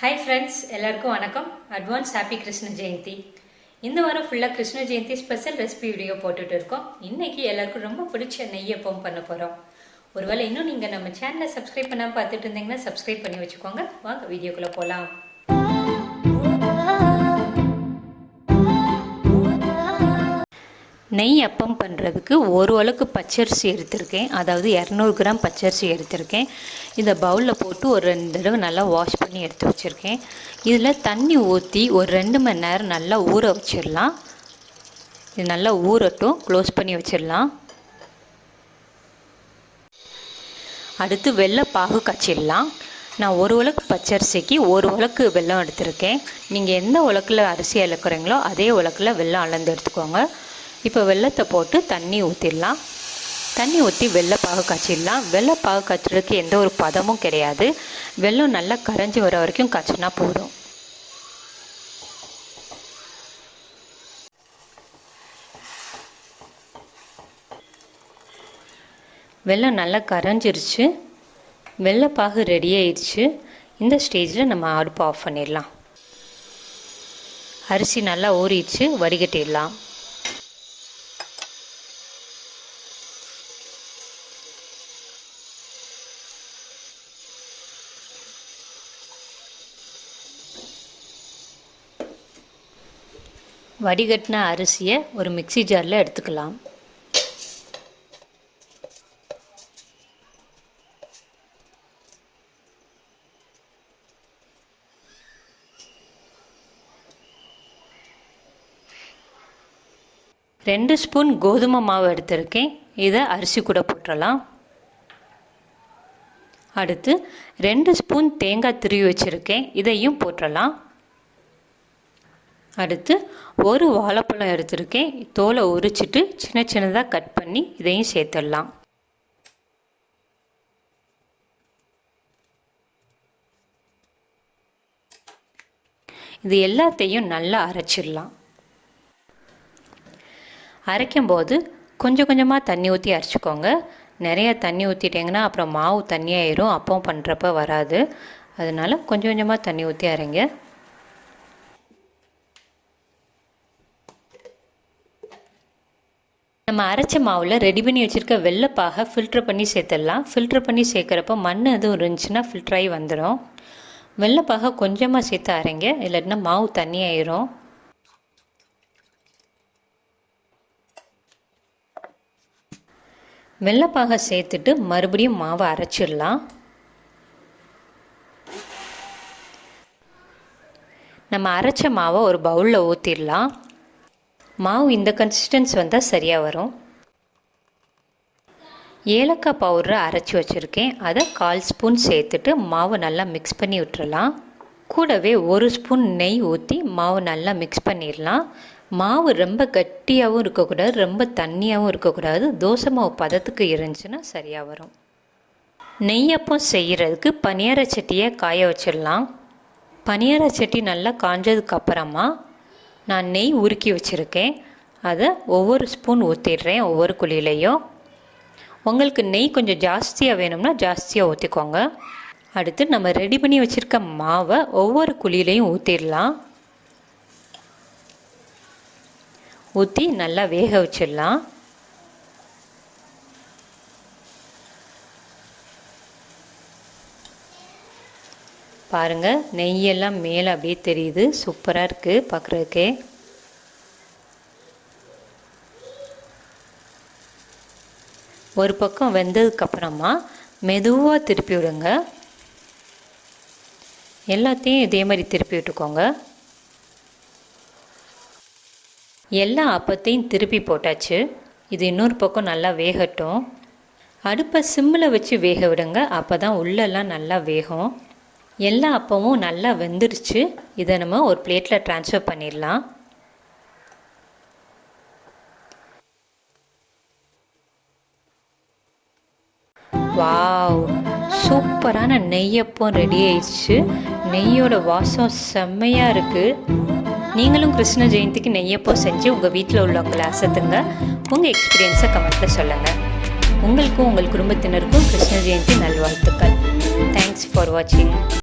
Hi friends, எல்லாருக்கும் வணக்கம். Advance happy Krishna Jayanthi. இந்த வாரம் ஃபுல்லா Krishna Jayanthi special recipe video போட்டுட்டு இருக்கோம். இன்னைக்கு எல்லாருக்கும் ரொம்ப பிடிச்ச நெய் அப்பம் பண்ண போறோம். ஒருவேளை இன்னும் நீங்க நம்ம சேனலை சப்ஸ்கிரைப் பண்ணாம பார்த்துட்டு இருந்தீங்கன்னா சப்ஸ்கிரைப் பண்ணி வச்சுக்கோங்க. வாங்க வீடியோக்குள்ள போலாம். நெய் அப்பம் பண்ணுறதுக்கு ஒரு அளவுக்கு பச்சரிசி எடுத்திருக்கேன், அதாவது 200 கிராம் பச்சரிசி எடுத்திருக்கேன். இந்த பவுலில் போட்டு ஒரு 2 தடவை நல்லா வாஷ் பண்ணி எடுத்து வச்சுருக்கேன். இதில் தண்ணி ஊற்றி ஒரு 2 மணி நேரம் நல்லா ஊற வச்சிடலாம். இது நல்லா ஊறட்டும், க்ளோஸ் பண்ணி வச்சிடலாம். அடுத்து வெள்ளை பாகு காய்ச்சிடலாம். நான் ஒரு உலக்கு பச்சரிசிக்கு ஒரு உலக்கு வெல்லம் எடுத்திருக்கேன். நீங்கள் எந்த உலக்கில் அரிசி அளக்குறீங்களோ அதே உலக்கில் வெல்லம் அளந்து எடுத்துக்கோங்க. இப்போ வெல்லத்தை போட்டு தண்ணி ஊற்றிடலாம். தண்ணி ஊற்றி வெள்ளைப்பாகு காய்ச்சிடலாம். வெள்ளைப்பாகு காய்ச்சறதுக்கு எந்த ஒரு பதமும் கிடையாது. வெல்லம் நல்லா கரைஞ்சி வர வரைக்கும் காய்ச்சினா போதும். வெல்லம் நல்லா கரைஞ்சிருச்சு, வெள்ளைப்பாகு ரெடி ஆயிடுச்சு. இந்த ஸ்டேஜில் நம்ம அடுப்பு ஆஃப் பண்ணிடலாம். அரிசி நல்லா ஊறிடுச்சு, வடிகட்டிடலாம். வடிகட்டின அரிசியை ஒரு மிக்ஸி ஜாரில் எடுத்துக்கலாம். ரெண்டு ஸ்பூன் கோதுமை மாவு எடுத்திருக்கேன், இதை அரிசி கூட போட்டுடலாம். அடுத்து 2 ஸ்பூன் தேங்காய் துருவி வச்சுருக்கேன், இதையும் போட்டுடலாம். அடுத்து ஒரு வாழைப்பழம் எடுத்திருக்கேன், தோலை உரிச்சிட்டு சின்ன சின்னதாக கட் பண்ணி இதையும் சேர்த்துடலாம். இது எல்லாத்தையும் நல்லா அரைச்சிடலாம். அரைக்கும்போது கொஞ்சம் கொஞ்சமாக தண்ணி ஊற்றி அரைச்சிக்கோங்க. நிறைய தண்ணி ஊற்றிட்டிங்கன்னா அப்புறம் மாவு தண்ணியாயிரும், அப்பம் பண்ணுறப்ப வராது. அதனால் கொஞ்சம் கொஞ்சமாக தண்ணி ஊற்றி அரைங்க. நம்ம அரைச்ச மாவில் ரெடி பண்ணி வச்சுருக்க வெள்ளைப்பாகை ஃபில்ட்ரு பண்ணி சேர்த்துடலாம். ஃபில்ட்ரு பண்ணி சேர்க்குறப்ப மண் எதுவும் இருந்துச்சுன்னா ஃபில்ட்ராகி வந்துடும். வெள்ளைப்பாகை கொஞ்சமாக சேர்த்து அரைங்க, இல்லைன்னா மாவு தண்ணி ஆயிரும். வெள்ளைப்பாகை சேர்த்துட்டு மறுபடியும் மாவை அரைச்சிடலாம். நம்ம அரைச்ச மாவை ஒரு பவுலில் ஊற்றிடலாம். மாவு இந்த கன்சிஸ்டன்ஸ் வந்தால் சரியாக வரும். ஏலக்காய் பவுடரை அரைச்சி வச்சுருக்கேன், அதை 1/4 ஸ்பூன் சேர்த்துட்டு மாவு நல்லா மிக்ஸ் பண்ணி விட்டுறலாம். கூடவே 1 ஸ்பூன் நெய் ஊற்றி மாவு நல்லா மிக்ஸ் பண்ணிடலாம். மாவு ரொம்ப கட்டியாகவும் இருக்கக்கூடாது, ரொம்ப தண்ணியாகவும் இருக்கக்கூடாது. தோசை மாவு பதத்துக்கு இருந்துச்சுன்னா சரியாக வரும். நெய்யப்பம் செய்கிறதுக்கு பனியார சட்டியை காய வச்சிடலாம். பனியார சட்டி நல்லா காஞ்சதுக்கப்புறமா நான் நெய் உருக்கி வச்சுருக்கேன், அதை ஒவ்வொரு ஸ்பூன் ஊற்றிடுறேன் ஒவ்வொரு குழியிலையும். உங்களுக்கு நெய் கொஞ்சம் ஜாஸ்தியாக வேணும்னா ஜாஸ்தியாக ஊற்றிக்கோங்க. அடுத்து நம்ம ரெடி பண்ணி வச்சுருக்க மாவை ஒவ்வொரு குழியிலையும் ஊற்றிடலாம். ஊற்றி நல்லா வேக வச்சிடலாம். பாருங்கள், நெய்யெல்லாம் மேலே அப்படியே தெரியுது, சூப்பராக இருக்குது பார்க்குறதுக்கே. ஒரு பக்கம் வெந்ததுக்கப்புறமா மெதுவாக திருப்பி விடுங்க. எல்லாத்தையும் இதே மாதிரி திருப்பி விட்டுக்கோங்க. எல்லா அப்பத்தையும் திருப்பி போட்டாச்சு. இது இன்னொரு பக்கம் நல்லா வேகட்டும். அடுப்பை சிம்மில் வச்சு வேக விடுங்க, அப்போ தான் உள்ளெல்லாம் நல்லா வேகும். எல்லா அப்பமும் நல்லா வெந்துருச்சு. இதை நம்ம ஒரு பிளேட்டில் ட்ரான்ஸ்ஃபர் பண்ணிடலாம். வாவ், சூப்பரான நெய்யப்பம் ரெடி ஆயிடுச்சு. நெய்யோட வாசம் செம்மையாக இருக்குது. நீங்களும் கிருஷ்ண ஜெயந்திக்கு நெய்யப்பம் செஞ்சு உங்கள் வீட்டில் உள்ளவங்களை அசத்துங்க. உங்கள் எக்ஸ்பீரியன்ஸை கமெண்ட்டில் சொல்லுங்கள். உங்களுக்கும் உங்கள் குடும்பத்தினருக்கும் கிருஷ்ண ஜெயந்தி நல்வாழ்த்துக்கள். தேங்க்ஸ் ஃபார் வாட்சிங்.